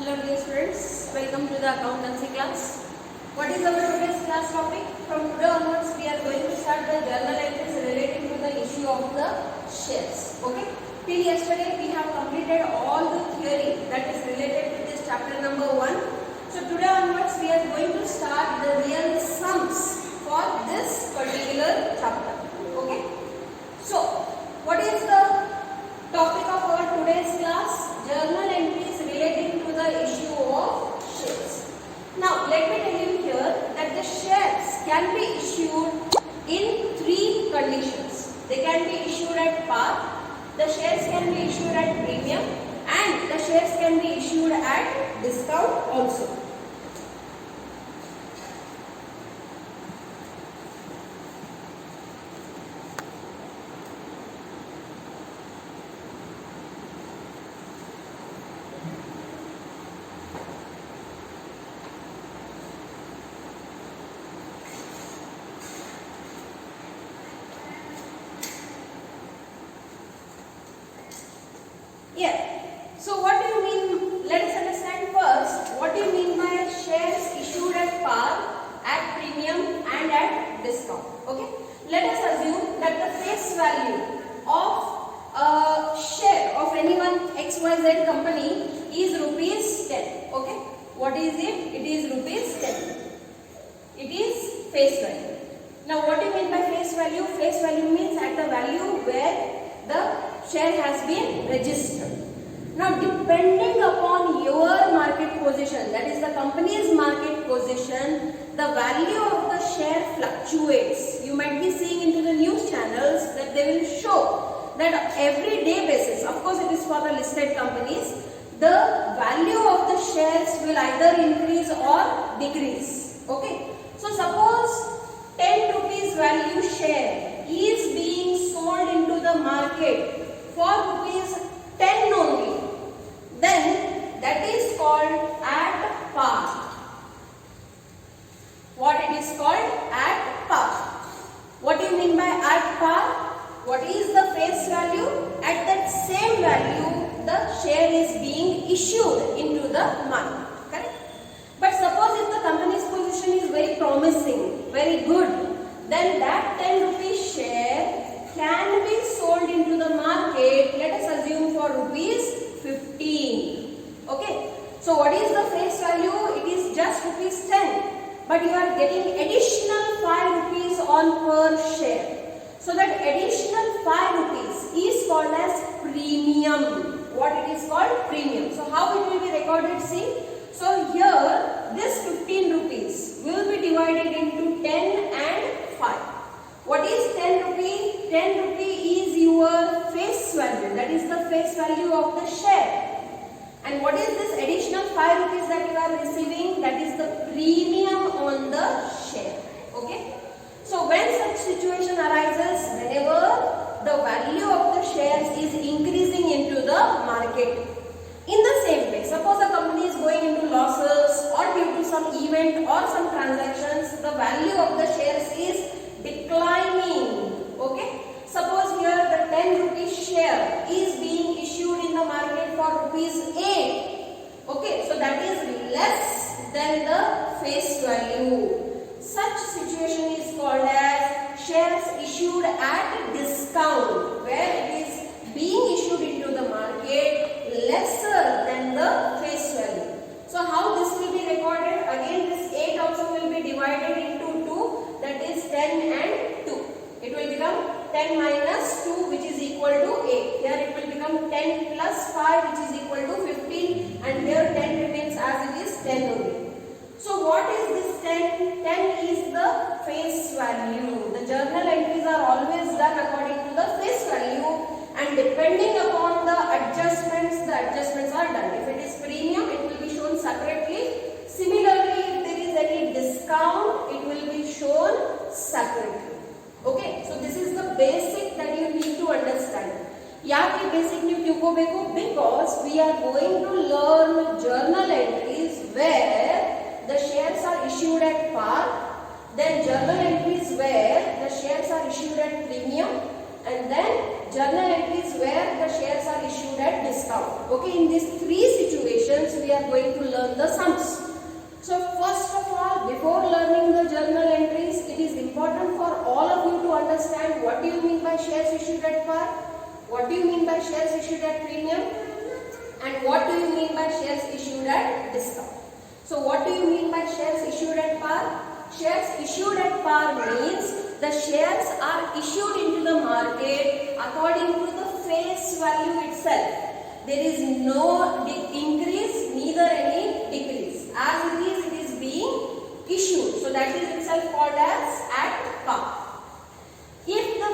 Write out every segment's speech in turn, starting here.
Hello dear students, welcome to the accountancy class. What is our today's class topic? From today onwards we are going to start the journal entries relating to the issue of the shares. Okay? Till yesterday we have completed all the theory that is related to this chapter number 1. So today onwards we are going to start the real sums for this particular chapter. Okay? So what is the topic of our today's class? Journal entries relating to the issue of shares. Now let me tell you here that the shares can be issued in three conditions. They can be issued at par, the shares can be issued at premium, and the shares can be issued at discount also. Yeah. So what do you mean? Let us understand first what do you mean by shares issued at par, at premium and at discount. Okay. Let us assume that the face value of a share of any one XYZ company is rupees 10. Okay. What is it? It is rupees 10. It is face value. Now what do you mean by face value? Face value means at the value where the share has been registered. Now depending upon your market position, that is the company's market position, the value of the share fluctuates. You might be seeing into the news channels that they will show that every day basis, of course it is for the listed companies, the value of the shares will either increase or decrease. Okay. So suppose 10 rupees value share is being sold into the market for rupees 10 only, then that is called at par. What it is called? At par. What do you mean by at par? What is the face value? At that same value the share is being issued into the market. Correct? But suppose if the company's position is very promising, very good, then that 10 rupees share can be sold into the market, let us assume for rupees 15. Okay. So what is the face value? It is just rupees 10. But you are getting additional 5 rupees on per share. So that additional 5 rupees is called as premium. What it is called? Premium. So how it will be recorded? See. So here this 15 rupees will be divided into 10 and 5. What is 10 rupee? 10 rupee is your face value. That is the face value of the share. And what is this additional 5 rupees that you are receiving? That is the premium on the share. Okay. So when such situation arises, whenever the value of the shares is increasing into the market, in the same way, suppose a company is going into losses or due to some event or some transactions, the value of the shares is declining. Okay. Suppose here the 10 rupees share is being issued in the market for rupees 8. Okay. So that is less than the face value. Such situation is called as shares issued at discount, where it is being issued into the market lesser than the face value. So how this will be recorded? Again this 8 also will be divided into 2, that is 10 and 2. It will become 10 minus 2 which is equal to 8. Here it will become 10 plus 5 which is equal to 15, and here 10 remains as it is 10 only. So what is this 10? 10 is the face value. The journal entries are always done according to the face value, and depending upon the adjustments are done. If it is premium, it will be shown separately. Similarly, if there is any discount, it will be shown separately. Okay, so this is the basic that you need to understand. Yaake basic ನೀವು ತಿಳ್ಕೋಬೇಕು because we are going to learn journal entries where the shares are issued at par, then journal entries where the shares are issued at premium, and then journal entries where the shares are issued at discount. Okay, in these three situations sections we are going to learn the sums. So first of all, before learning the journal entries, it is important for all of you to understand what do you mean by shares issued at par, what do you mean by shares issued at premium, and what do you mean by shares issued at discount. So what do you mean by shares issued at par? Shares issued at par means the shares are issued into the market according to the face value itself. There is no increase, neither any decrease. As it is being issued. So that is itself called as at par. If the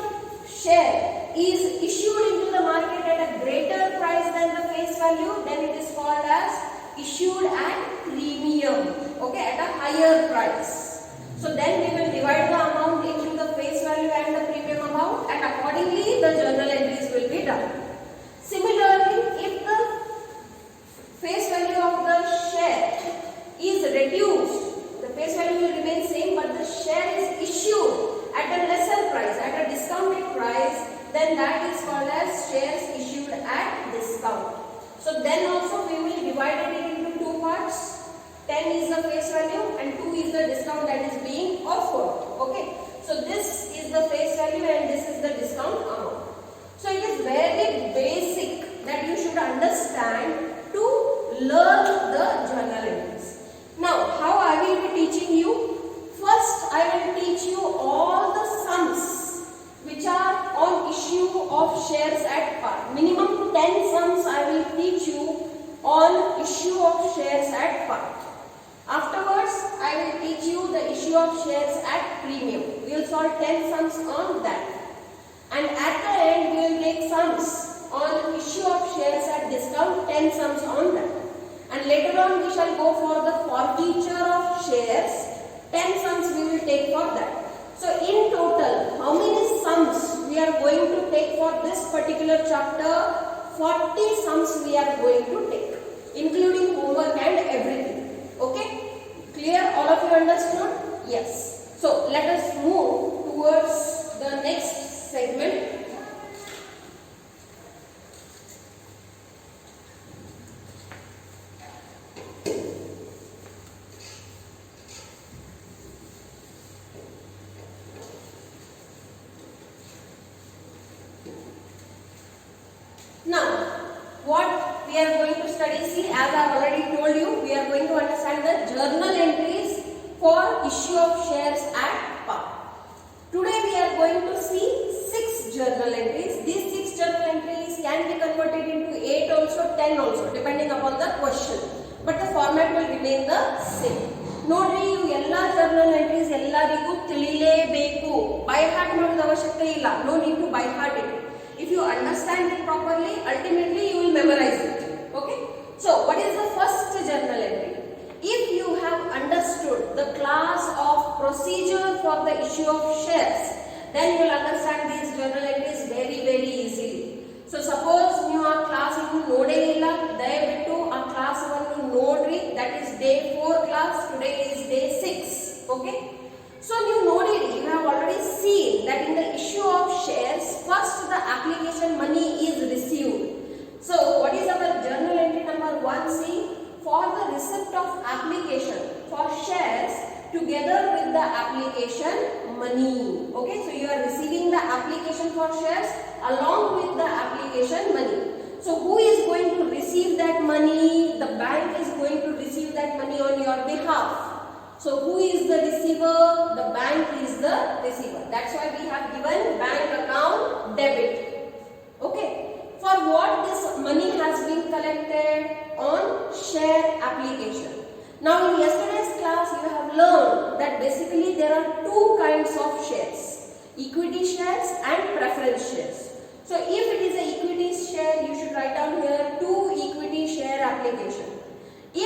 share is issued into the market at a greater price than the face value, then it is called as issued at premium. Okay, at a higher price. So then we will divide the amount into the face value and the premium amount, and accordingly the journal entries will be done. Similarly, if the face value of the share is reduced, the face value will remain same, but the share is issued at a lesser price, at a discounted price, then that is called as shares issued at discount. So then also we will divide it into two parts. 10 is the face value and 2 is the discount that is being offered. Okay, so this is the face value and this is the discount amount. So it is very basic that you should understand to learn the journal entries. Now, how I will be teaching you? First, I will teach you all the sums which are on issue of shares at par. Minimum 10 sums I will teach you on issue of shares at par. Afterwards, I will teach you the issue of shares at premium. We will solve 10 sums on that. And at the end, we will take sums on issue of shares at discount, 10 sums on that. And later on, we shall go for the forfeiture of shares, 10 sums we will take for that. So in total, how many sums we are going to take for this particular chapter? 40 sums we are going to take, including homework and everything. Okay? Clear? All of you understood? Yes. So let us move towards the next segment. Now, what we are going to study, see, as I have already told you, we are going to understand the journal entries for issue of shares at par. Today we are going to see 6 journal entries. These 6 journal entries can be converted into 8 also, 10 also, depending upon the question. But the format will remain the same. ನೋಡ್ರಿ ಇವು ಎಲ್ಲ journal entries ಎಲ್ಲರಿಗೂ ತಿಳಿಲೇಬೇಕು. By heart ಮಾಡೋದು ಅವಶ್ಯಕತೆ ಇಲ್ಲ. No need to by heart it. If you understand it properly, ultimately you will memorize it. Okay? So, what is the first journal entry? If you have understood the class of procedure for the issue of shares, then you will understand these journal entries very easily. So, suppose you are class you node illa, dayabiಟ್ಟು ಆ class ಅನ್ನು ನೋಡ್ರಿ. That is day 4 class. Today is day 6. Okay? So you noted, you have already seen that in the issue of shares, first the application money is received. So what is our journal entry number 1? See, for the receipt of application for shares together with the application money. Okay, so you are receiving the application for shares along with the application money. So who is going to receive that money? The bank is going to receive that money on your behalf. So who is the receiver? The bank is the receiver. That's why we have given bank account debit. Okay. For what this money has been collected? On share application. Now in yesterday's class you have learned that basically there are 2 kinds of shares. Equity shares and preference shares. So if it is an equity share, you should write down here 2 equity share application.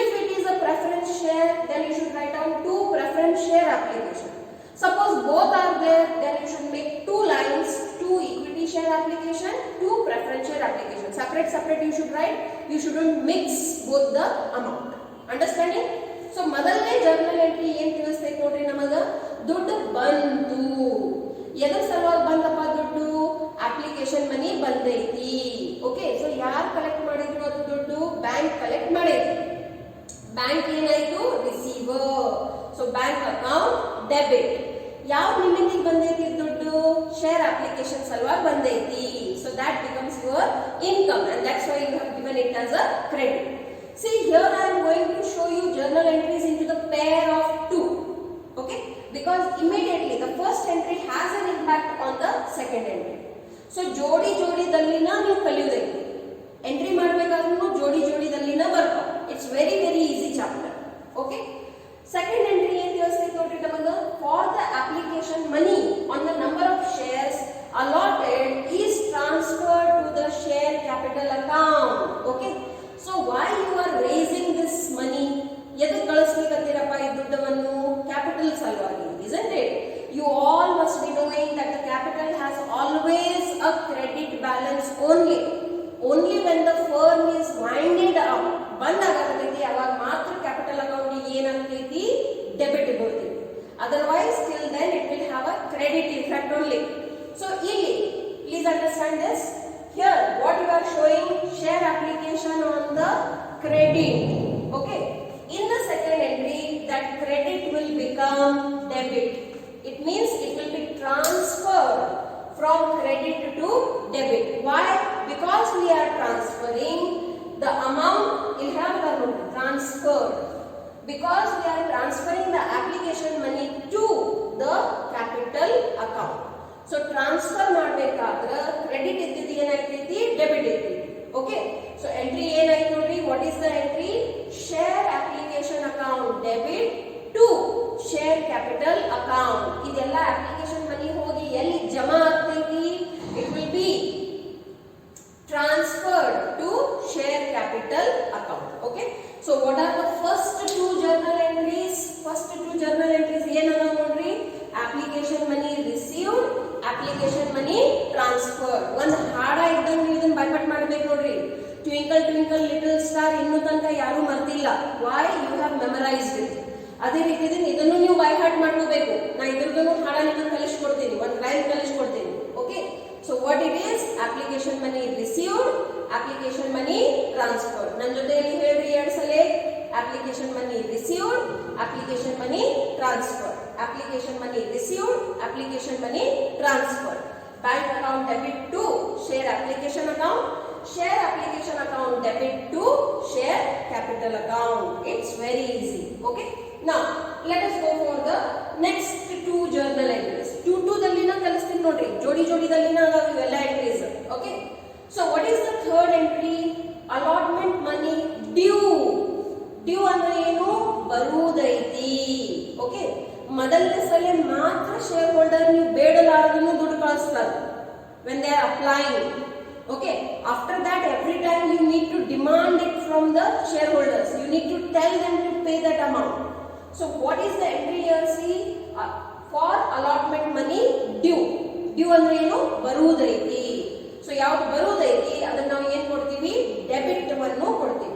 If it is a preference share, then you should write down 2 preference share application. Suppose both are there, then you should make 2 lines, 2 equity share application, 2 preference share application. Separate you should write. You shouldn't mix both the amount. Understanding? So ಮೊದಲನೇ journal entry ಏನು ತಿಳಿಸ್ತೈತೆ ನೋಡ್ರಿ ನಮಗ ದುಡ್ಡು ಬಂತು. ಎದರ ಸಲುವಾಗಿ ಬಂತಪ್ಪ ದುಡ್ಡು? Application money ಬಂದೈತಿ. ಓಕೆ, ಸೊ ಯಾರು ಕಲೆಕ್ಟ್ ಮಾಡಿದ್ರು ಅದು ದುಡ್ಡು? ಬ್ಯಾಂಕ್ ಕಲೆಕ್ಟ್ ಮಾಡೈತಿ. ಬ್ಯಾಂಕ್ ಏನಾಯ್ತು receiver. So bank account debit. ಯಾವ ಲಿಮಿಟ್ ಬಂದೈತಿ ದುಡ್ಡು ಶೇರ್ ಅಪ್ಲಿಕೇಶನ್ ಸಲುವಾಗಿ ಬಂದೈತಿ. So that becomes your income and that's why you have given it as a credit. See here I am going to show you journal entries into the pair of two. Okay, because immediately the first entry has an impact on the second entry. So ಜೋಡಿ ದಲ್ಲಿನ ನೀವು ಕಲಿಯೋದೈತಿ. Entry ಮಾಡಬೇಕಾದ್ರೂ ಜೋಡಿ ದಲ್ಲಿನ ಬರ್ತಾವ. It's very easy chapter. Okay, second entry ಏನು ತಿಳಿಸ್ತೈತಿ ನೋಡ್ರಿ ನಮಗೆ. For the application money on the number of shares allotted is transferred to the share capital account. Okay, so why you are raising this money? ಎದಕ್ಕೆ ಕಳಿಸ್ಲಿಕ್ಕತ್ತೀರಪ್ಪ ಈ ದುಡ್ಡವನ್ನು? Capital ಸಲುವಾಗಿ, isn't it? You all must be knowing that the capital has always a credit balance only when the firm is winded up. ಬಂದಾಗತೈತಿ ಅವಾಗ ಮಾತ್ರ capital account ಏನಾಗ್ತೈತಿ debit ಬರ್ತೈತಿ. Otherwise till then it will have a credit effect only. So ಇಲ್ಲಿ please understand this. Here what you are showing share application on the credit. Okay, in the second entry that credit will become debit. It means it will be transferred from credit to debit. Why? Because we are transferring the amount transferred. Because we are transferring the application money to the capital account. So transfer ಮಾಡಬೇಕಾದ್ರೆ credit ಇದ್ದಿದ್ದು ಏನಾಗ್ತೈತಿ debit ಇರ್ತೈತಿ. Okay, so entry ಏನಾಯ್ತು ನೋಡ್ರಿ. What is the entry? Share application account debit to share capital account. ಇದೆಲ್ಲ application money ಹೋಗಿ ಎಲ್ಲಿ ಜಮಾ ಆಗ್ತೈತಿ? It will be transferred to share capital account. Okay, so what are the first two journal entries? First two journal entries ಏನದ ನೋಡ್ರಿ. application money received, application money transferred. ಒಂದು ಹಾಡ ಇದ್ದಂಗೆ ಇದನ್ನ ಬೈಪಟ್ ಮಾಡಬೇಕು ನೋಡ್ರಿ. ಟ್ವಿಂಕಲ್ ಟ್ವಿಂಕಲ್ ಲಿಟಲ್ ಸ್ಟಾರ್ ಇನ್ನೂ ತನಕ ಯಾರು ಮರ್ತಿಲ್ಲ. why you have memorized it. ಅದೇ ರೀತಿ ಇದನ್ನು ನೀವು ಬೈ ಹಾರ್ಟ್ ಮಾಡ್ಕೋಬೇಕು. ನಾ ಇದ್ರದ್ದು ಹಾಡ ನಿಮಗೆ ಕಲಿಸ್ಕೊಡ್ತೀನಿ, ಒಂದು ಲೈನ್ ಕಲಿಸ್ಕೊಡ್ತೀನಿ. Okay, so what it is? application money received, application money transferred. ನನ್ನ ಜೊತೆಯಲ್ಲಿ ಹೇಳ್ರಿ ಎರಡು ಸಲ. application money received, application money transferred. application money received, application money transferred. bank account debit to share application account, share application account debit to share capital account. It's very easy. Okay, now let us go for the next two journal entries. two ದಲ್ಲಿನ ಕಲಿಸ್ತೀನಿ ನೋಡ್ರಿ. ಜೋಡಿ ದಲ್ಲಿನ ಅದಾವ ಇವೆಲ್ಲ entries. Okay, so what is the third entry? allotment money due. Due ಅಂದ್ರೆ ಏನು? ಬರುವುದೈತಿ. Okay, ಮೊದಲನೇ ಸಲ ಮಾತ್ರ ಶೇರ್ ಹೋಲ್ಡರ್ ನೀವು ಬೇಡಲಾರದನ್ನು ದುಡ್ಡು ಕಳಿಸ್ತಾರೆ when they are applying. Okay, after that every time you need to demand it from the shareholders. You need to tell them to pay that amount. So what is the entry here? See, for allotment money due. Due ಅಂದ್ರೆ ಏನು? ಬರುವುದೈತಿ. So ಯಾವ್ದು ಬರುವುದೈತಿ ಅದನ್ನ ನಾವು ಏನ್ ಕೊಡ್ತೀವಿ? Debit ಅನ್ನು ಕೊಡ್ತೀವಿ.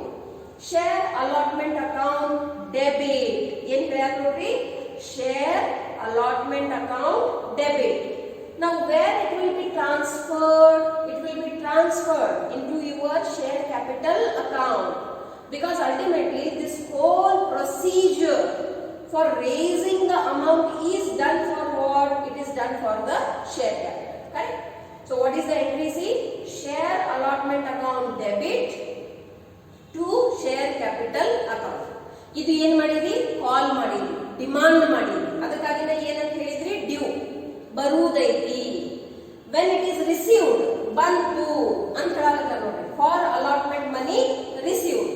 share allotment account debit. ಏನ್ ಕರೆಯಕ್ಕೆ ನೋಡ್ರಿ? share allotment account debit. Now where it will be transferred? It will be transferred into your share capital account, because ultimately this whole procedure for raising the amount is done for what? It is done for the share capital. Correct? So what is the entry? See, share allotment account debit to share capital account. ಇದು ಏನ್ ಮಾಡಿದ್ರಿ? ಕಾಲ್ ಮಾಡಿದ್ರಿ, demand ಮಾಡಿದ್ರಿ. ಅದಕ್ಕಾಗಿ ನಾ ಏನಂತ ಹೇಳಿದ್ರಿ? Due, ಬರುವುದೈತಿ. when it is received, ಬಂತು ಅಂತ ಹೇಳಾಕತ್ತಾರ ನೋಡ್ರಿ. for allotment money received.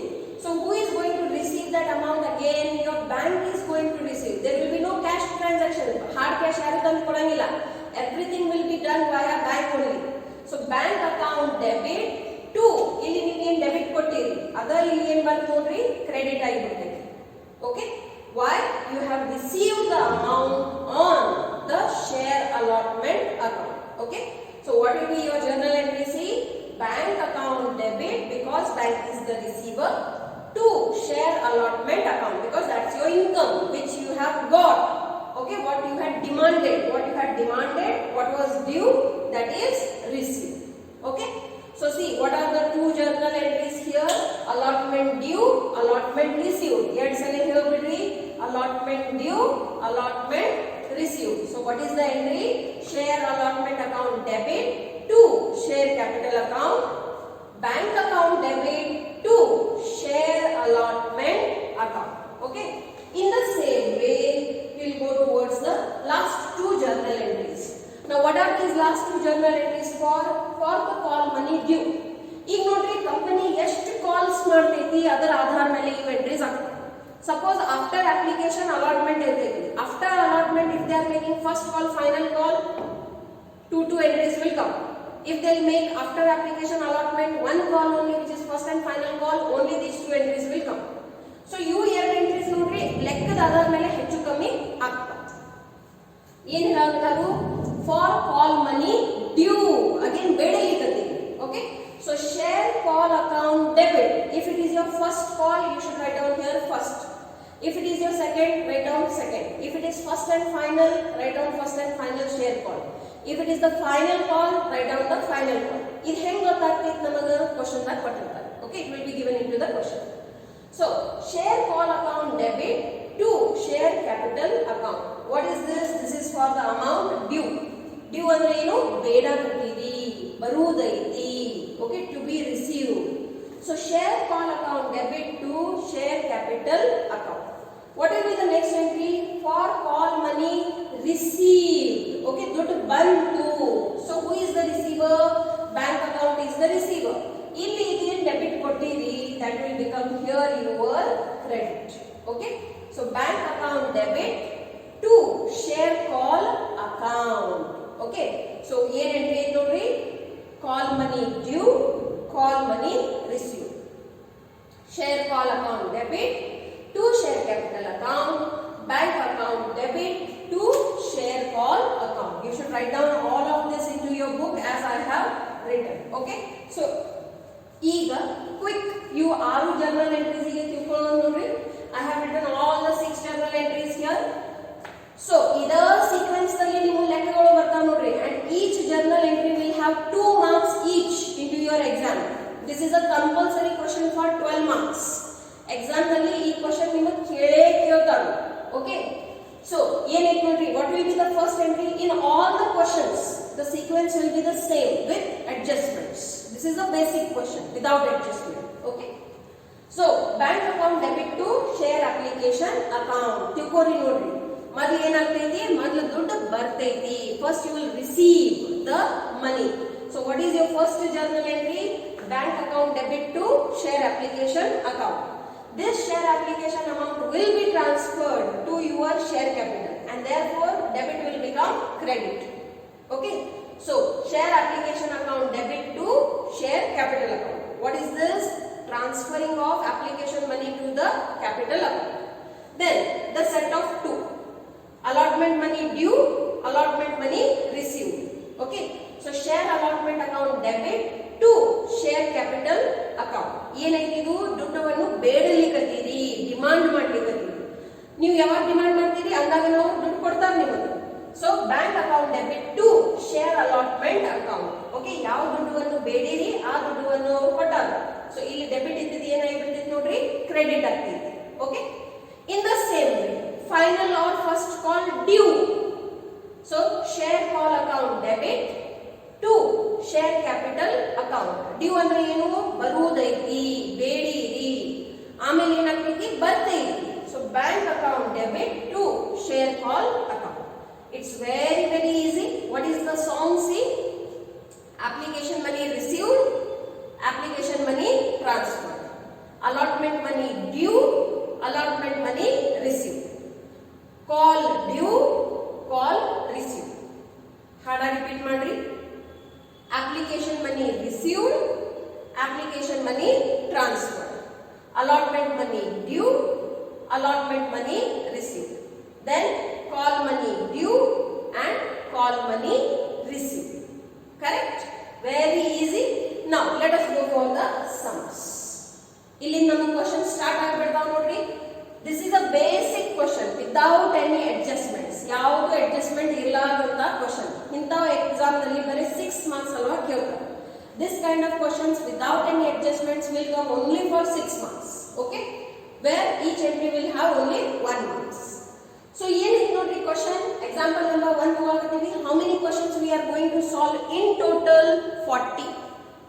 So who is going to receive that amount? Again your bank is going to receive. There will be no cash transaction. hard cash ಯಾರು ತಂದು ಕೊಡಂಗಿಲ್ಲ. everything will be done via bank only. So bank account debit to, ಇಲ್ಲಿ ನೀವು ಏನು debit ಕೊಟ್ಟಿರಿ ಅದ ಇಲ್ಲಿ ಏನು ಬಂತು ನೋಡ್ರಿ? ಕ್ರೆಡಿಟ್ ಆಗಿ ಬರ್ತೈತಿ. Okay, why? you have received the amount on the share allotment account. Okay, so what will be your journal entry? See, bank account debit because bank is the receiver, to share allotment account because that's your income which you have got. Okay, what you had demanded, what was due, that is received. Okay, so see, what are the two journal entries here? allotment due, allotment allotment received. ಎರಡು ಸಲ ಹೇಳ್ಬಿಡ್ರಿ, allotment due, allotment received. So what is the entry? Share allotment account debit to share capital account, bank account debit to share allotment account. Okay, in the same way we will go towards the last two journal entries. Now what are these last two journal entries for? For the call money due. ಈಗ ನೋಡ್ರಿ, company ಎಷ್ಟು calls ಮಾಡ್ತೈತಿ ಅದರ ಆಧಾರ ಮೇಲೆ ಇವು entries ಆಗ್ತವೆ. Suppose after application allotment ಇರ್ತೈತಿ, after allotment if they are making first call, final call, two entries will come. If they will make after application allotment one call only, which is first and final call, only these two entries will come. So ಇವು ಎರಡು entries ನೋಡ್ರಿ ಲೆಕ್ಕದ ಆಧಾರ ಮೇಲೆ ಹೆಚ್ಚು ಕಮ್ಮಿ ಆಗ್ತವೆ. ಏನ್ ಹೇಳ್ತಾರು? For call money due, again ಬೇಡಲಿಕ್ಕತ್ತೀವಿ. Okay, so share call account debit. If it is your first call, you should write down here first. If it is your second, write down second. If it is first and final, write down first and final share call. If it is the final call, write down the final call. ಇದು ಹೆಂಗ್ ಗೊತ್ತಾಗ್ತೈತೆ ನಮಗೆ? Question ದಾಗ ಕೊಟ್ಟಿರ್ತಾರೆ. Okay, it will be given into the question. So share call account debit to share capital account. What is this? This is for the amount due. Due ಅಂದ್ರೆ ಏನು? ಬೇಡಾಕತ್ತೀವಿ, ಬರುವುದೈತಿ. Okay, to be received. So share call account debit to share capital account. What will be the next entry? For call money received. Okay, ದುಡ್ಡು ಬಂತು. So who is the receiver? Bank account is the receiver. ಇಲ್ಲಿ ಇದೇನು debit ಕೊಟ್ಟಿರಿ, that will become here your credit. Okay, so bank account debit to share call account. Okay, so ಏನು entry ಐತೆ ನೋಡ್ರಿ? Call money due, call money received. Share call account debit to share capital account, bank account debit to share call account. You should write down all of this into your book as I have written. Okay, so ಈಗ quick you ಆರು journal entries ಗೆ ತಿಳ್ಕೊಳ್ಳೋಣ ನೋಡ್ರಿ. I have written all the 6 journal entries here. So ಇದರ sequence ನಲ್ಲಿ ನೀವು ಲೆಕ್ಕಗಳು ಬರ್ತಾವ ನೋಡ್ರಿ, and each journal entry will have 2 marks each into your exam. This is a compulsory question for 12 marks. Exam ನಲ್ಲಿ ಈ question ನಿಮಗೆ ಕೇಳ್ತಾರೆ. Okay, so ಏನೈತೆ ನೋಡ್ರಿ, what will be the first entry? In all the questions the sequence will be the same with adjustments. This is a basic question without adjustment. Okay, so bank account debit to share application account. ತಿಳ್ಕೊರಿ ನೋಡ್ರಿ, ಮೊದಲು ಏನಾಗ್ತೈತಿ? ಮೊದಲು ದುಡ್ಡು ಬರ್ತೈತಿ. First you will receive the money. So what is your first journal entry? Bank account debit to share application account. This share application amount will be transferred to your share capital, and therefore debit will become credit. Okay, so share application account debit to share capital account. What is this? Transferring of application money to the capital account. Then the set of 2. Allotment money due, allotment money received. Okay, so share allotment account debit to share capital account. ಏನೈತಿ ಇದು? ದುಡ್ಡವನ್ನು ಬೇಡಲಿಕ್ಕತ್ತೀರಿ, demand ಮಾಡ್ಲಿಕ್ಕತ್ತೀರಿ. ನೀವು ಯಾವಾಗ demand ಮಾಡ್ತೀರಿ ಅಂದಾಗ ನಾವು ದುಡ್ಡು ಕೊಡ್ತಾರೆ ನಿಮಗೆ. So bank account debit to share allotment account. Okay, ಯಾವ ದುಡ್ಡನ್ನು ಬೇಡಿರಿ ಆ ದುಡ್ಡನ್ನು ಅವರು ಕೊಟ್ಟಾರ. ಸೊ ಇಲ್ಲಿ ಡೆಬಿಟ್ ಇದ್ದಿದ್ದು ಏನಾಗಿಬಿಡ್ತೈತಿ ನೋಡ್ರಿ, ಕ್ರೆಡಿಟ್ ಆಗ್ತೈತಿ. Okay, in the same way final or first call due. So share call account debit to share capital account. Due ಅಂದ್ರೆ ಏನು? ಬರುವುದೈತಿ, ಬೇಡಿರಿ. ಆಮೇಲೆ ಏನಾಗ್ತೈತಿ? ಬರ್ತೈತಿ. So bank account debit to share call account. It's very very easy. What is the song? See, application money received, application money transferred, allotment money due, allotment money received. Call due, call received. Hada repeat madri. Application money received, application money transferred, allotment money due, allotment money received. Then call money due and call money received. Correct? Very easy. Now let us go for the sums. Illi namu question start agbidav nodri. This is a basic question without any adjustments. ಯಾವುದು adjustment ಇರಲಾರದಂತ question. ಇಂತಹ exam ನಲ್ಲಿ ಬರೀ 6 marks ಅಲ್ವಾ ಕೇಳ್ತಾರೆ. This kind of questions without any adjustments will come only for 6 marks. Okay? where each entry will have only 1 marks. So here notary question, example number 1 togagativi. How many questions we are going to solve? In total 40.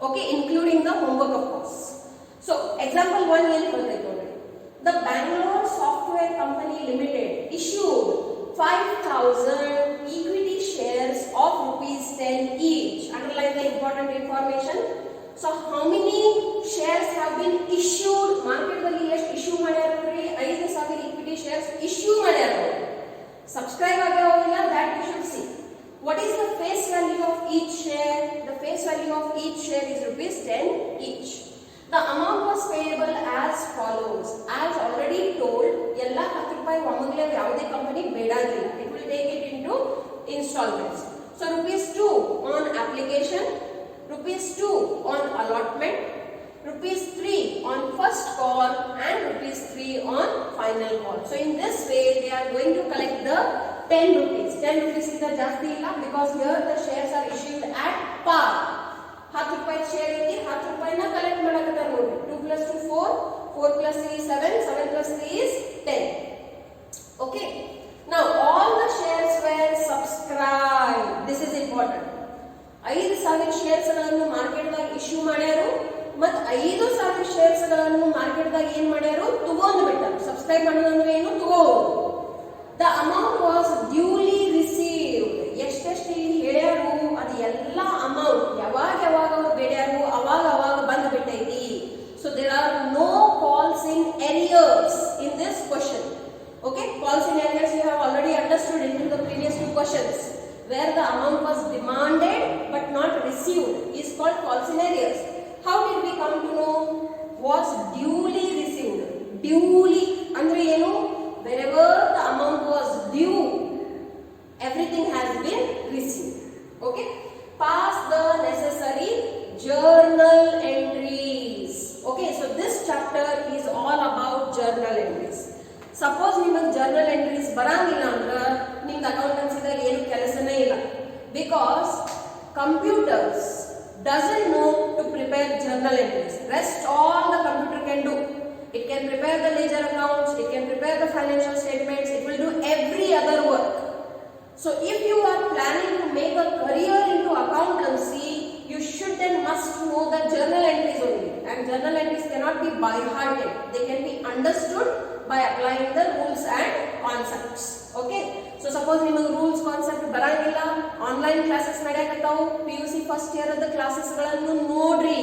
Okay, including the homework of course. So example 1 here, the Bangalore Software Company Limited issued 5,000 equity shares of ₹10 each. Underline the important information. So how many shares have been issued? Market value ಎಷ್ಟು issue ಮಾಡ್ಯಾರರಿ? 5,000 equity shares issue ಮಾಡ್ಯಾರ. Subscribe ಆಗ್ಯಾವಿಲ್ಲ, that you should see. What is the face value of each share? The face value of each share is ₹10 each. The amount was payable as follows. As already told, ಎಲ್ಲ 10 ರೂಪಾಯಿ ಒಮ್ಮೆಗಲೇ ಯಾವುದೇ company ಬೇಡಾಗಿಲ್ಲ. It will take it into installments. So ₹2 on application, ₹2 on allotment, ₹3 on first call, and ₹3 on final call. So in this way they are going to collect the 10 rupees. 10 rupees is the ಜಾಸ್ತಿ ಇಲ್ಲ, because here the shares are issued at par. 10 ರೂಪಾಯಿ share ಐತಿ, 10 ರೂಪಾಯಿನ collect ಮಾಡಕತ್ತಾರ ನೋಡಿ. 2 + 2 4, 4 + 3 7, 7 + 3 is 10. Okay, now all the shares were subscribed. This is important. 5,000 shares ಗಳನ್ನು market ದಾಗ issue ಮಾಡ್ಯಾರು, ಮತ್ತು 5,000 ಶೇರ್ಸ್ ಗಳನ್ನು ಮಾರ್ಕೆಟ್ ದಾಗ ಏನ್ ಮಾಡ್ಯಾರು? ತಗೊಂಡು ಬಿಟ್ಟಾರು. ಸಬ್ಸ್ಕ್ರೈಬ್ ಮಾಡೋದಂದ್ರೆ ಏನು? ತಗೋದು. The amount was duly received. ಎಷ್ಟೆಷ್ಟು ಇಲ್ಲಿ ಹೇಳ್ಯಾರು ಅದು ಎಲ್ಲ ಅಮೌಂಟ್ ಯಾವಾಗ ಅವ್ರು ಬೇಡ್ಯಾರು ಅವಾಗ ಬಂದು ಬಿಟ್ಟೈತಿ. So there are no calls in arrears in this question. Okay, calls in arrears you have already understood in the previous 2 questions, where the amount was demanded but not received is called calls in arrears. How did we come to know? Was duly received. Duly andre enu? Wherever the amount was due, everything has been received. Okay, pass the necessary journal entries. Okay, so this chapter is all about journal entries. Suppose ನಿಮಗೆ journal entries ಬರಂಗಿಲ್ಲ ಅಂದ್ರೆ ನಿಮ್ದು accountancy ದಾಗ ಏನು ಕೆಲಸನೇ ಇಲ್ಲ, because computers doesn't know to prepare journal entries. Rest all the computer can do. It can prepare the ledger accounts, it can prepare the financial statements, it will do every other work. So if you are planning to make a career into accountancy, you should and must know the journal entries only. And journal entries cannot be by hearted. They can be understood by applying the rules and concepts. Okay, so suppose ನಿಮಗೆ rules concept ಬರಂಗಿಲ್ಲ, online classes ನಡೆಯಕತ್ತಾವು, PUC first year ಅದ classes ಗಳನ್ನು ನೋಡ್ರಿ.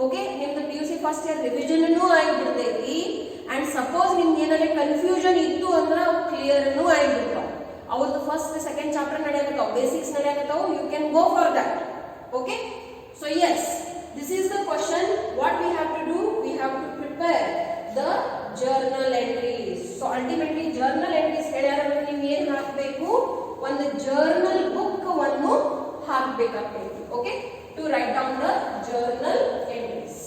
Okay, ನಿಮ್ದು PUC first year revision ಆಗಿಬಿಡ್ತೈತಿ. And suppose ನಿಮ್ಗೆ ಏನಾದ್ರೆ ಕನ್ಫ್ಯೂಷನ್ ಇತ್ತು ಅಂದ್ರೆ ಕ್ಲಿಯರ್ ಆಗಿಬಿಡ್ತಾವ. ಅವ್ರದ್ದು ಫಸ್ಟ್ ಸೆಕೆಂಡ್ ಚಾಪ್ಟರ್ ನಡೆಯಕತ್ತಾವ, ಬೇಸಿಕ್ಸ್ ನಡೆಯಕತ್ತಾವ. You can go for that. Okay, so yes, this is the question. What we have to do? We have to prepare the journal entries. So ultimately journal entries ಹೇಳ್ಯಾರಂದ್ರೆ ನೀವು ಏನು ಹಾಕಬೇಕು? ಒಂದು journal book ಅನ್ನು ಹಾಕಬೇಕಾಗ್ತೈತಿ. Okay, to write down the journal entries.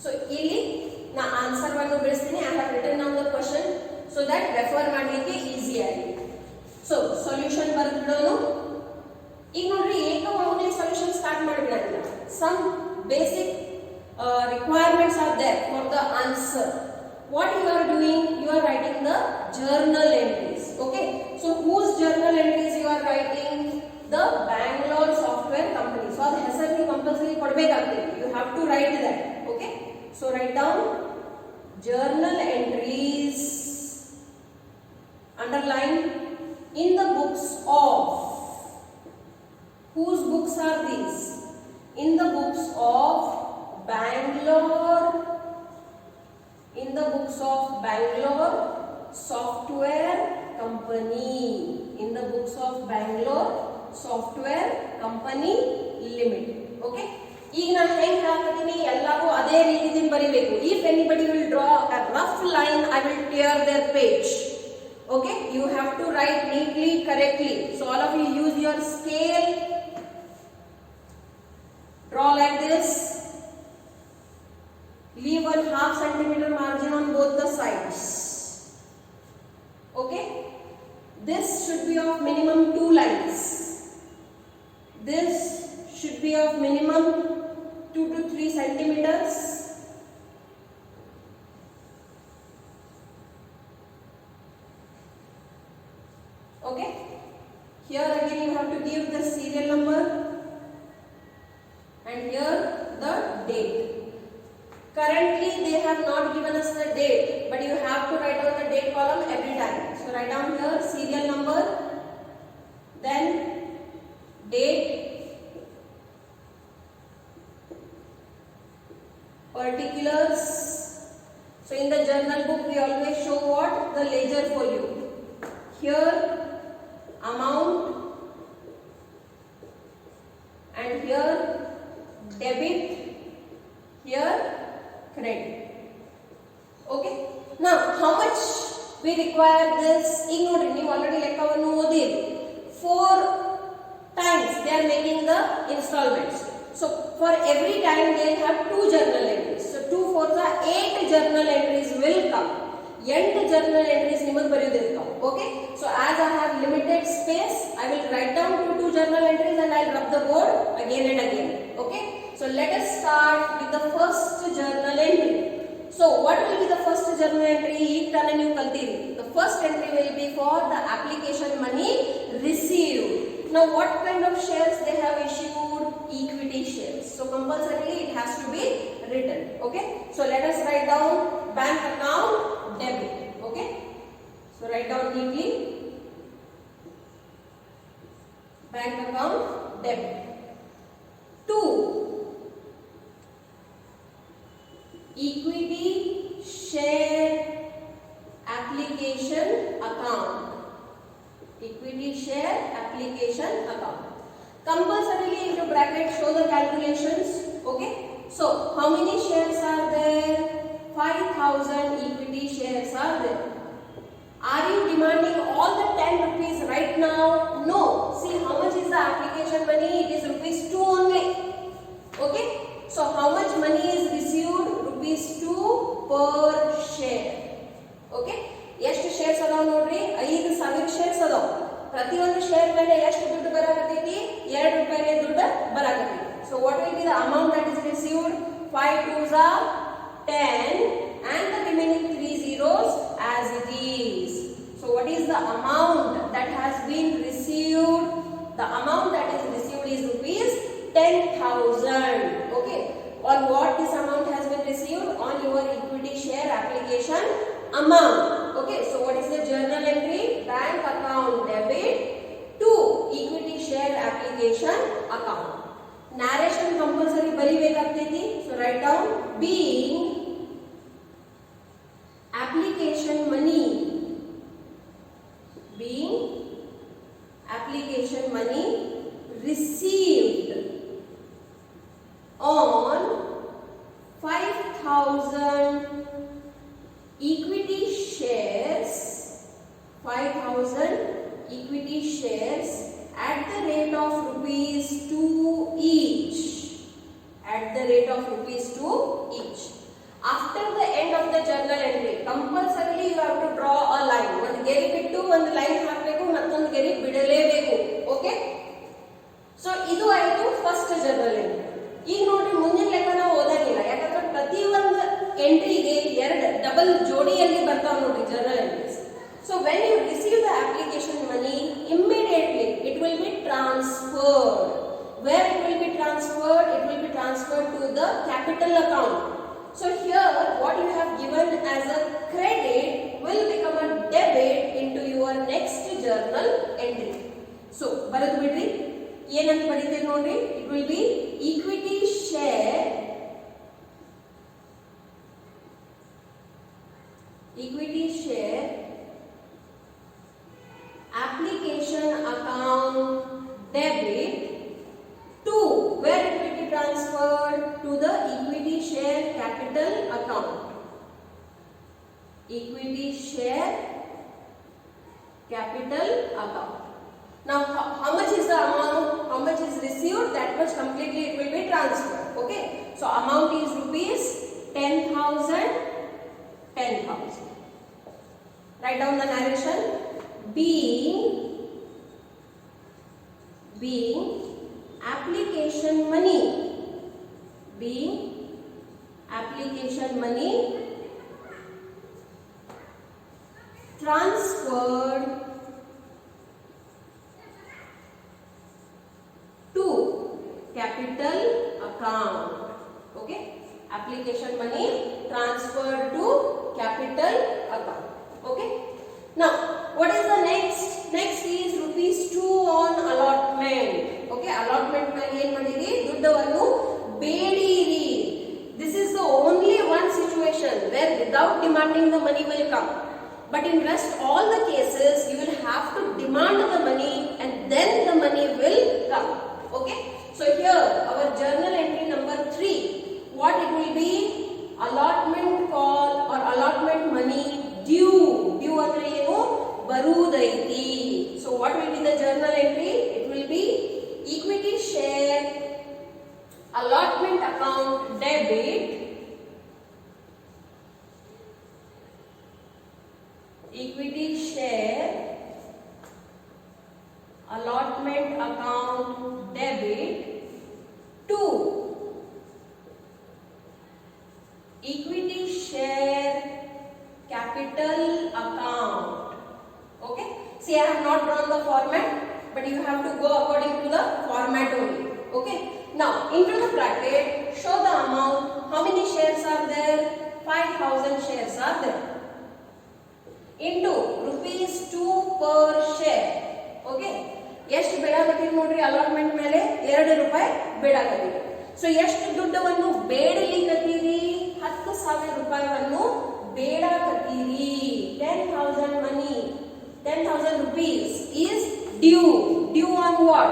So ಇಲ್ಲಿ ನಾ answer ಅನ್ನು ಬಿಡಿಸ್ತೀನಿ. I have written down the question so that refer ಮಾಡಲಿಕ್ಕೆ easy ಆಗಿ. So ಸೊಲ್ಯೂಷನ್ ಬರೆದ್ಬಿಡೋನು. ಈಗ ನೋಡ್ರಿ, ಏಕವಚನ ಸೊಲ್ಯೂಷನ್ ಸ್ಟಾರ್ಟ್ ಮಾಡಿಬಿಡೋಣ. Some basic requirements are there for the answer. What you are doing? You are writing the journal entries. Okay, so whose journal entries you are writing? The Bangalore Software Company. So the ಹೆಸರು ನೀವು compulsory ಕೊಡಬೇಕಾಗ್ತದೆ. You have to write that. Okay, so write down journal entries, underline, in the books of. Whose books are these? In the books of Bangalore, in the books of Bangalore Software Company, in the books of Bangalore Software Company Limited. Okay, ಈಗ ನಾನು ಹೆಂಗೆ ಹಾಕತೀನಿ ಎಲ್ಲರೂ ಅದೇ ರೀತಿಯಿಂದ ಬರಿಬೇಕು. If anybody will draw a rough line, I will tear their page. Okay, you have to write neatly, correctly. So all of you use your scale. Draw like this. Leave 1/2 centimeter margin on both the sides. Okay, this should be of minimum 2 lines. This should be of minimum 2 to 3 centimeters. Okay. Here again you have to give the serial number and here the date. Currently they have not given us the date, but you have to write down the date column every time. So write down here serial number, then date, particulars. So in the journal book we always show what? The ledger folio. Here amount and here debit, here credit. Okay. Now how much we require this? ಈಗ ನೋಡ್ರಿ ನೀವು already ಲೆಕ್ಕವನ್ನು ಓದಿರಿ. 4 times they are making the installments. So for every time they have 2 journal entries. So 2 for the 8 journal entries will come. 8 journal entries ನಿಮಗೆ ಬರೆಯೋದಿರ್ತಾವ. Okay. So as I have limited space, I will write down 2 journal entries and I will rub the board again and again. Okay. So let us start with the first journal entry. So what will be the first journal entry? ಈಗ ತಾನೇ ನೀವು ಕಲ್ತೀರಿ. The first entry will be for the application money received. Now what kind of shares they have issued? Equity shares. So compulsorily it has to be written. Okay. So let us write down bank account debit. Okay. So write down neatly bank account debit. 2. Equity share application account. Equity share application account. Compulsorily into bracket show the calculations. Okay. So how many shares are there? 5,000 equity shares are there. Are you demanding all the 10 rupees right now? No. See how much is the application money? It is rupees 2 only. Okay. So how much money is received? Rupees 2 per share. Okay. ಎಷ್ಟು shares ಅದಾವ ನೋಡ್ರಿ? 5,000 shares ಅದಾವ. ಪ್ರತಿಯೊಂದು share ಮೇಲೆ ಎಷ್ಟು ದುಡ್ಡು ಬರಾಕತೈತಿ? 2 ರೂಪಾಯಿ ದುಡ್ಡು ಬರಾಕತೈತಿ. So what will be the amount that is received? 5 2s are 10 and the remaining 3 zeros as it is. So what is the amount that has been received? The amount that is received is rupees 10,000. Okay. On what this amount has been received? On your equity share application amount. Okay. So what is the journal entry? Bank account debit to equity share application account. Narration compulsory ಬರಿಬೇಕಾಗ್ತೈತಿ. So write down being application money. Being application money received on 5,000 equity shares, 5,000 equity shares at the rate of rupees 2 each. At the rate of rupees 2 each. After the end of the journal entry, compulsorily you have to draw a line. ಒಂದು ಗೆರೆ ಬಿಟ್ಟು ಒಂದು line ಹಾಕಬೇಕು, ಮತ್ತೊಂದು ಗೆರೆ ಬಿಡಲೇಬೇಕು. Okay. So ಇದು ಆಯಿತು first journal entry. ಈಗ ನೋಡ್ರಿ ಮುಂದಿನ ಲೆಕ್ಕ ನಾವು ಓದಾಗಿಲ್ಲ, ಯಾಕಂದ್ರೆ ಪ್ರತಿ ಒಂದು ಎಂಟ್ರಿಗೆ 2 ಡಬಲ್ ಜೋಡಿಯಲ್ಲಿ ಬರ್ತಾವ ನೋಡ್ರಿ journal entries. So when you receive the application money, immediately it will be transferred. Where it will be transferred? It will be transferred to the capital account. So here what you have given as a credit will become a debit into your next journal entry. So ಬರೆದು ಬಿಡ್ರಿ. ಏನಂತ ಬರೀತೀರಿ ನೋಡ್ರಿ? It will be equity share application account debit to where it will be transferred to the equity share capital account. Equity share capital account. Now how much is the amount? How much is received? That much completely it will be transferred. Okay. So amount is rupees 10,000. 10,000. Write down the narration. Being application money. Being application money transferred application money transferred to capital account. Okay. Now what is the next? Next is rupees 2 on allotment. Okay, allotment ಮೇಲೆ ಏನು ಮಾಡಿರಿ? ದುಡ್ಡವನ್ನು ಬೇಡಿರಿ. This is the only one situation where without demanding the money will come. But in rest all the cases you will have to demand the money and then the money will come. Okay. So here our journal entry number 3. What it will be? Allotment call or allotment money due. Due andre ಏನು? ಬರುವುದೈತಿ. So what will be the journal entry? It will be equity share allotment account debit, equity share allotment account debit to equity share capital account. Okay, see I have not drawn the format, but you have to go according to the format only. Okay, now into the bracket show the amount. How many shares are there? 5000 shares are there. Into rupees 2 per share. Okay, ಎಷ್ಟು ಬೇಡಾಕತ್ತೀವಿ ನೋಡ್ರಿ allotment ಮೇಲೆ 2 ರೂಪಾಯಿ ಬೇಡಾಕತ್ತೀವಿ. So ಎಷ್ಟು ದುಡ್ಡವನ್ನು ಬೇಡಲಿಕತ್ತೀರಿ? 10000 ರೂಪಾಯಿಯನ್ನು ಬೇಡಾಕತ್ತೀರಿ. 10000 money, 10,000 rupees is due. Due on what?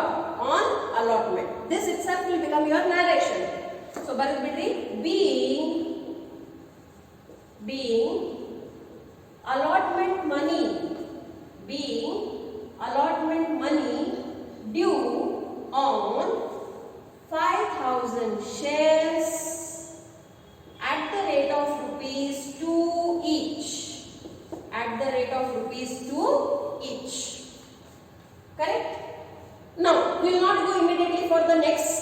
On allotment. This itself will become your narration. So ಬರೆದು ಬಿಡ್ರಿ. Being allotment money due on 5000 shares at the rate of rupees 2 each. At the rate of rupees 2 each. Correct? Now we will not go immediately for the next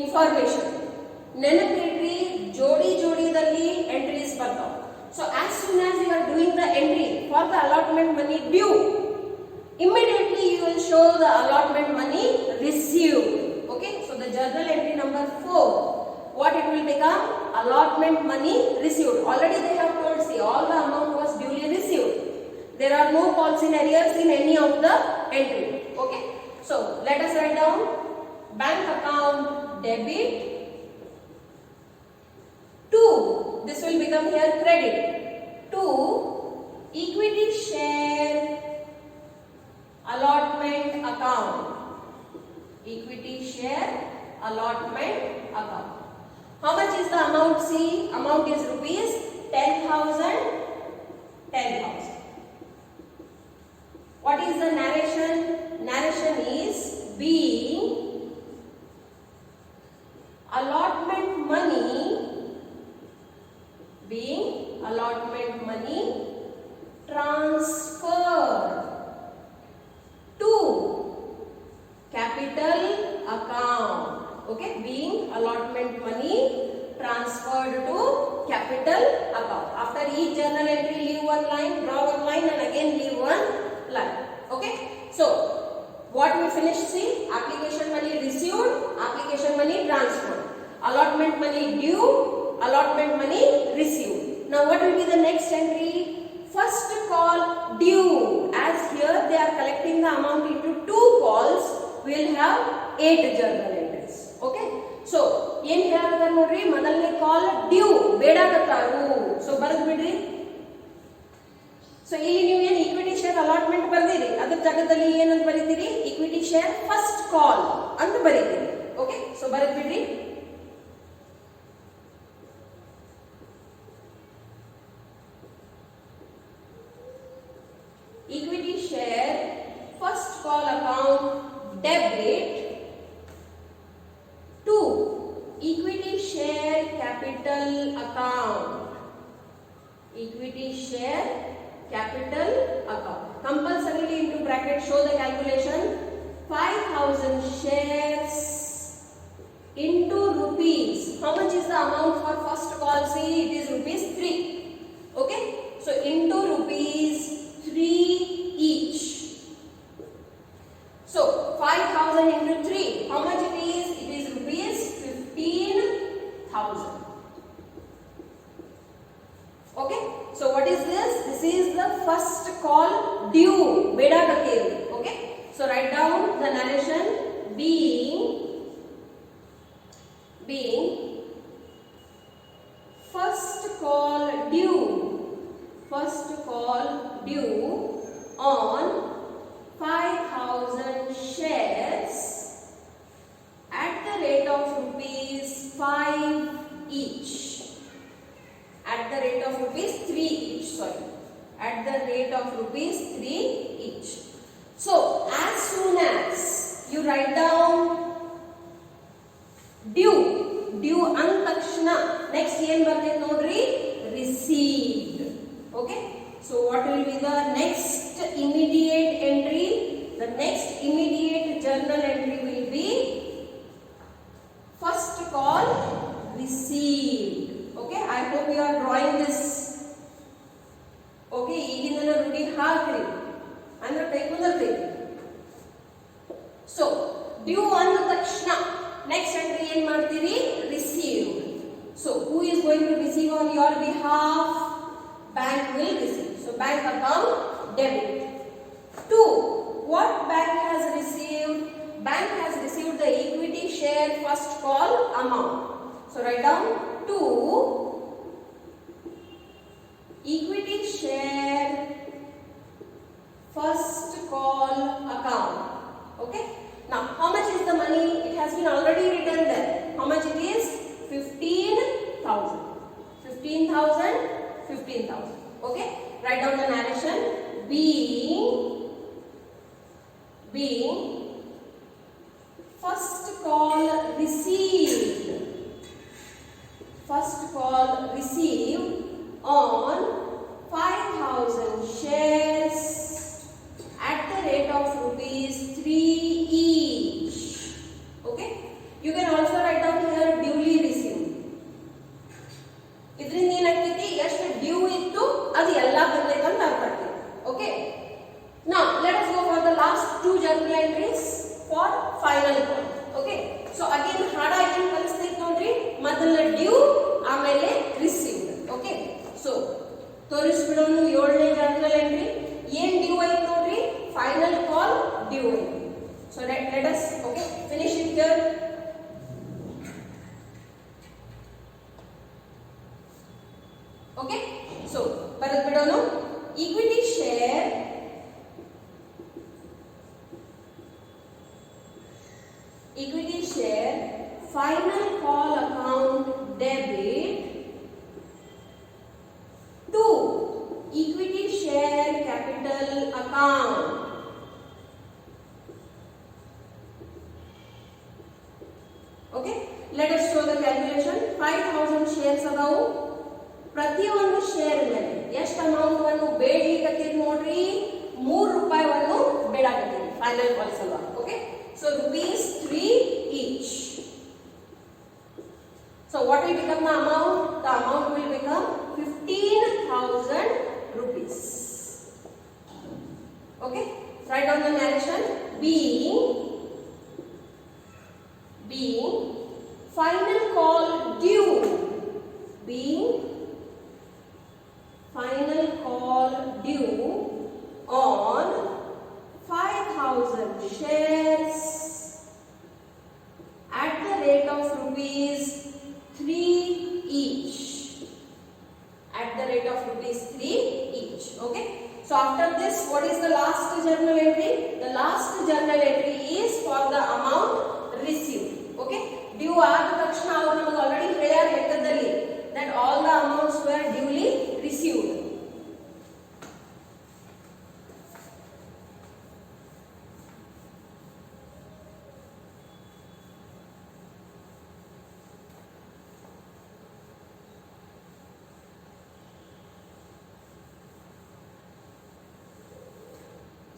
information. ನೆನಪಿಡ್ರಿ, ಜೋಡಿದಲ್ಲಿ entries ಬರ್ತಾವ. So as soon as you are doing the entry for the allotment money due, immediately you will show the allotment money received. Okay, so the journal entry number 4, what it will become? Allotment money received. Already they have told, see, all the amount was duly received. There are no calls in arrears in any of the entry. Okay, so let us write down bank account debit to, this will become here credit, to equity share allotment account. Equity share allotment account. How much is the amount? See, amount is rupees 10,000. 10,000. What is the narration? Narration is being allotment money transferred to capital account. Okay, being allotment money transferred to capital account. After each journal entry, leave one line, draw one line, and again leave one line. Okay, so what we finished? See, application money received, application money transferred, allotment money due, allotment money received. Now what will be the next entry? First call due. As here they are collecting the amount into 2 calls, we will have 8 journal entries. Okay, so ಏನು ಹೇಳಾಕತ್ತಾರ ನೋಡ್ರಿ, ಮೊದಲನೇ ಕಾಲ್ due, ಬೇಡಾಕತ್ತಾರು. So ಬರೆದು ಬಿಡ್ರಿ. So ಇಲ್ಲಿ ನೀವು ಏನು equity share allotment ಬರ್ದಿರಿ, ಅದ್ರ ಜಾಗದಲ್ಲಿ ಏನಂತ ಬರೀತೀರಿ? ಈಕ್ವಿಟಿ ಶೇರ್ ಫಸ್ಟ್ ಕಾಲ್ ಅಂತ ಬರೀತೀರಿ. ಓಕೆ, ಸೊ ಬರೆದು ಬಿಡ್ರಿ. Equity share first call account debit to equity share capital account. Equity share capital account. Compulsorily into bracket show the calculation. 5,000 shares into rupees. How much is the amount for first call? See, it is rupees 3. Okay, so into rupees 3 each. So 5,000 into 3, how much it is? It is rupees 15,000. Okay, so what is this? This is the first call due. Beda kakeru. Okay, so write down the narration being first call due on 5,000 shares at the rate of rupees 5 each. At the rate of rupees 3 each. Sorry. At the rate of rupees 3 each. So, as soon as you write down due ಅಂದ ತಕ್ಷಣ next ಏನು ಬರ್ತೈತೆ ನೋಡ್ರಿ received. Okay, so what will be the next immediate entry? The next immediate journal entry will be first call received. Okay, I hope you are drawing this. Okay, ಈಗಿನ ರೂಢಿ ಹಾಕ್ರಿ ಅಂದ್ರೆ ಕೈ ಕುಂದರ್ತೈತಿ. So due ಅಂದ ತಕ್ಷಣ next entry ಏನು ಮಾಡ್ತೀರಿ received. So who is going to receive on your behalf? Bank will receive. So bank account debit. 2. What bank has received? Bank has received the equity share first call amount. So write down 2 equity share first call account. Okay. Now how much is the money? It has been already written there. How much it is? 15,000. 15,000. Okay. Write down the narration. Being first call received. First call received on 5,000 shares at the rate of rupees 3 each. Okay. You can also write down here duly received. ಇದರಿಂದ ಏನಾಗ್ತೈತಿ ಎಷ್ಟು due ಇತ್ತು ಅದು ಎಲ್ಲ ಬಂದೈತೆ ಅಂತ ಅರ್ಥ ಆಗ್ತೈತಿ. Okay. Now let us go for the last two journal entries for final call. Okay. So again ಹಾಡ ಏನು ಕಲಿಸ್ತೈತಿ ನೋಡ್ರಿ ಮೊದಲ ಡ್ಯೂ ಆಮೇಲೆ received. Okay. So ತೋರಿಸ್ಬಿಡೋಣ 7ನೇ journal entry ಏನು ಡ್ಯೂ ಐತಿ ನೋಡ್ರಿ final call due ಐತಿ. So let us okay finish it here. Okay, so ಬರೆದು ಬಿಡೋಣ equity share final call account debit to equity share capital account. Okay, let us show the calculation. 5,000 shares ಅದಾವು. ಪ್ರತಿಯೊಂದು share ಮೇಲೆ ಎಷ್ಟು amount ಅನ್ನು ಬೇಡಲಿಕ್ಕೆ ನೋಡ್ರಿ 3 ರೂಪಾಯಿಯನ್ನು ಬೇಡಾಕತ್ತೀವಿ ಫೈನಲ್ ಕಾಲ್ ಸಲುವಾಗಿ. Okay, so rupees 3 each. So what will become the amount? The amount will become 15,000 rupees. Okay, write down the narration. Being final call due. Being final call due on 5,000 shares at the rate of rupees 3 each. At the rate of rupees 3 each. Okay. So after this, what is the last journal entry? The last journal entry is for the amount received. Okay. Due ಆದ ತಕ್ಷಣ ಅವರು ನಮಗೆ already ಹೇಳ್ಯಾರ ಲೆಕ್ಕದಲ್ಲಿ that all the amounts were duly received.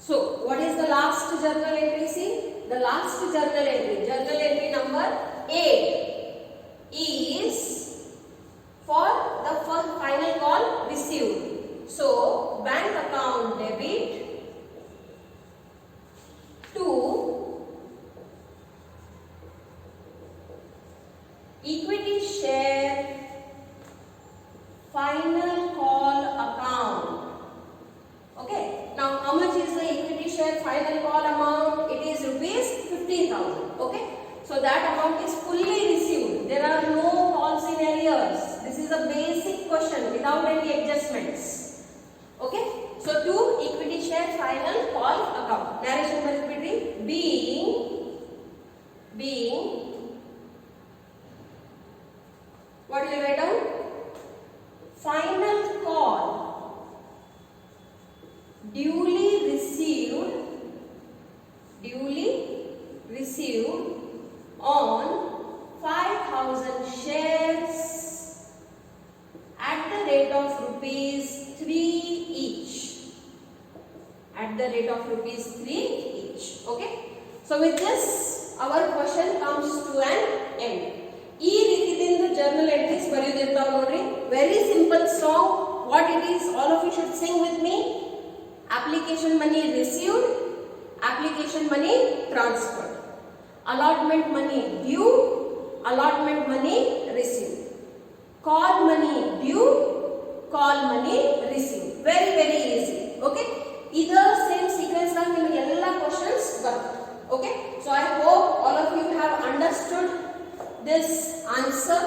So what is the last journal entry? See, the last journal entry number 8 is for the first final call received. So bank account debit to equity share final call final call amount, it is rupees 15,000. Okay, so that amount is fully received. There are no calls in arrears. This is a basic question without any adjustments. Okay, so to equity share final call account. Narration will be being what will you write down? Final call duly received on 5,000 shares at the rate of rupees 3 each. At the rate of rupees 3 each. Okay. So with this, our question comes to an end. ಈ ರೀತಿಯಿಂದ journal entries ಬರೆಯೋದಿರ್ತಾವ ನೋಡ್ರಿ. Very simple song. What it is, all of you should sing with me. Application money received, application money transferred, allotment money due, allotment money received, call money due, call money received. Very very easy. Okay, either same sequence ದಾಗ ನಿಮಗೆ ಎಲ್ಲ questions ಬರುತ್ತೆ. Okay, so I hope all of you have understood this answer.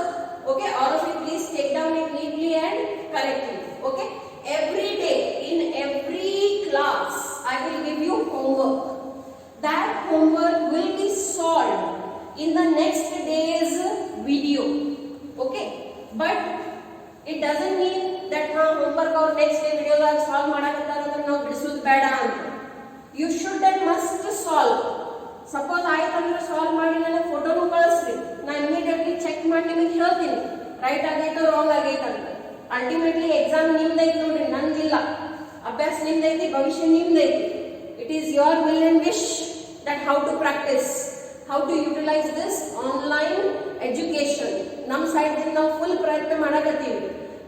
Okay, all of you please take down it neatly and correctly. Okay, every day in every class I will give you homework. That homework will be solved in the next day's video. Okay, but it doesn't mean that homework or next day video ದಾಗ solve ಮಾಡಕತ್ತಾರ ಅಂದ್ರೆ ನಾವು ಬಿಡಿಸೋದು ಬೇಡ ಅಂತ. You should and must solve. Suppose ಆಯ್ತಂದ್ರೆ solve ಮಾಡಿ ನನಗೆ ಫೋಟೋನು ಕಳಿಸ್ರಿ, ನಾನು ಇಮಿಡಿಯೇಟ್ಲಿ ಚೆಕ್ ಮಾಡಿ ನಿಮಗೆ ಹೇಳ್ತೀನಿ ರೈಟ್ ಆಗೈತೋ ರಾಂಗ್ ಆಗೈತೆ ಅಂತ. ಅಲ್ಟಿಮೇಟ್ಲಿ ಎಕ್ಸಾಮ್ ನಿಮ್ದೈತಿ ನೋಡ್ರಿ, ನಂದಿಲ್ಲ. ಅಭ್ಯಾಸ ನಿಮ್ದೈತಿ, ಭವಿಷ್ಯ ನಿಮ್ದೈತಿ. It is your will and wish that how to practise, how to utilise this online education. ನಮ್ಮ ಸೈಡ್ದಿಂದ ನಾವು ಫುಲ್ ಪ್ರಯತ್ನ ಮಾಡಕತ್ತೀವಿ,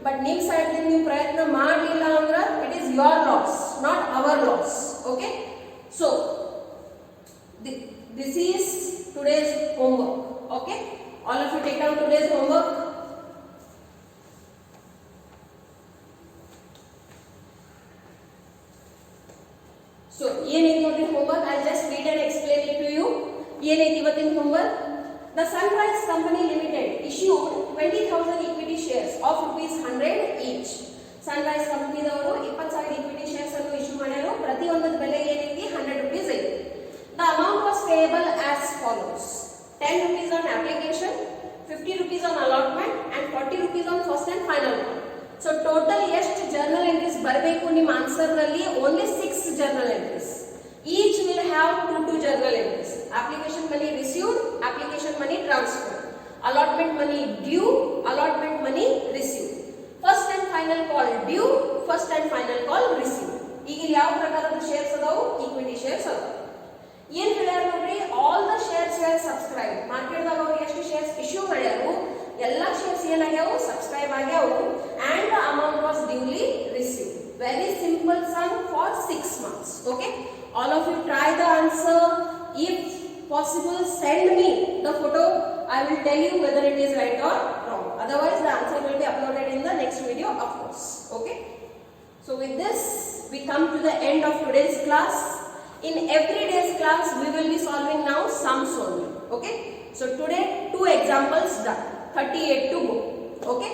ಬಟ್ ನಿಮ್ಮ ಸೈಡ್ದಿಂದ ನೀವು ಪ್ರಯತ್ನ ಮಾಡಲಿಲ್ಲ ಅಂದ್ರೆ it is your loss, not hour loss. Okay, so this is today's homework. Okay, all of you take down today's homework. So ಏನೈತಿ ನೋಡ್ರಿ homework, I'll just read and explain it to you. ಏನೈತಿ ಇವತ್ತಿನ homework? The Sunrise Company Limited issued 20,000 equity shares of rupees 100 each. Sunrise Company ದವರು 20,000 equity shares ಅನ್ನು issue ಮಾಡ್ಯಾರು. ಪ್ರತಿಯೊಂದರ ಬೆಲೆ ಏನೈತಿ 100 rupees ಐತಿ. The amount was payable as follows: 10 rupees on application, 50 rupees on allotment and 40 rupees on first and final call. So total ಎಷ್ಟು journal entries ಬರಬೇಕು ನಿಮ್ಮ answer ನಲ್ಲಿ? Only 6 journal entries. Each will have 2 journal entries. Application money received, application money transferred, allotment money due, allotment money received, first and final call due, first and final call received. ಈಗ ಯಾವ ಪ್ರಕಾರದ shares ಅದಾವು? Equity shares ಅದಾವು. ಏನ್ ಹೇಳ್ಯಾರ ನೋಡ್ರಿ, all the shares were subscribe. Market ದಾಗ ಅವ್ರು ಎಷ್ಟು ಶೇರ್ಸ್ ಇಶ್ಯೂ ಮಾಡ್ಯಾರು, ಎಲ್ಲ ಶೇರ್ಸ್ ಏನಾಗ್ಯಾವು? ಸಬ್ಸ್ಕ್ರೈಬ್ ಆಗ್ಯಾವು. And the amount was duly received. Very simple sum for 6 months. Okay, all of you try the answer. If possible, send me the photo. I will tell you whether it is right or wrong. Otherwise, the answer will be uploaded in the next video, of course. Okay, so with this we come to the end of today's class. In every day's class we will be solving now sums only. Okay, so today 2 examples done, 38 to go. Okay,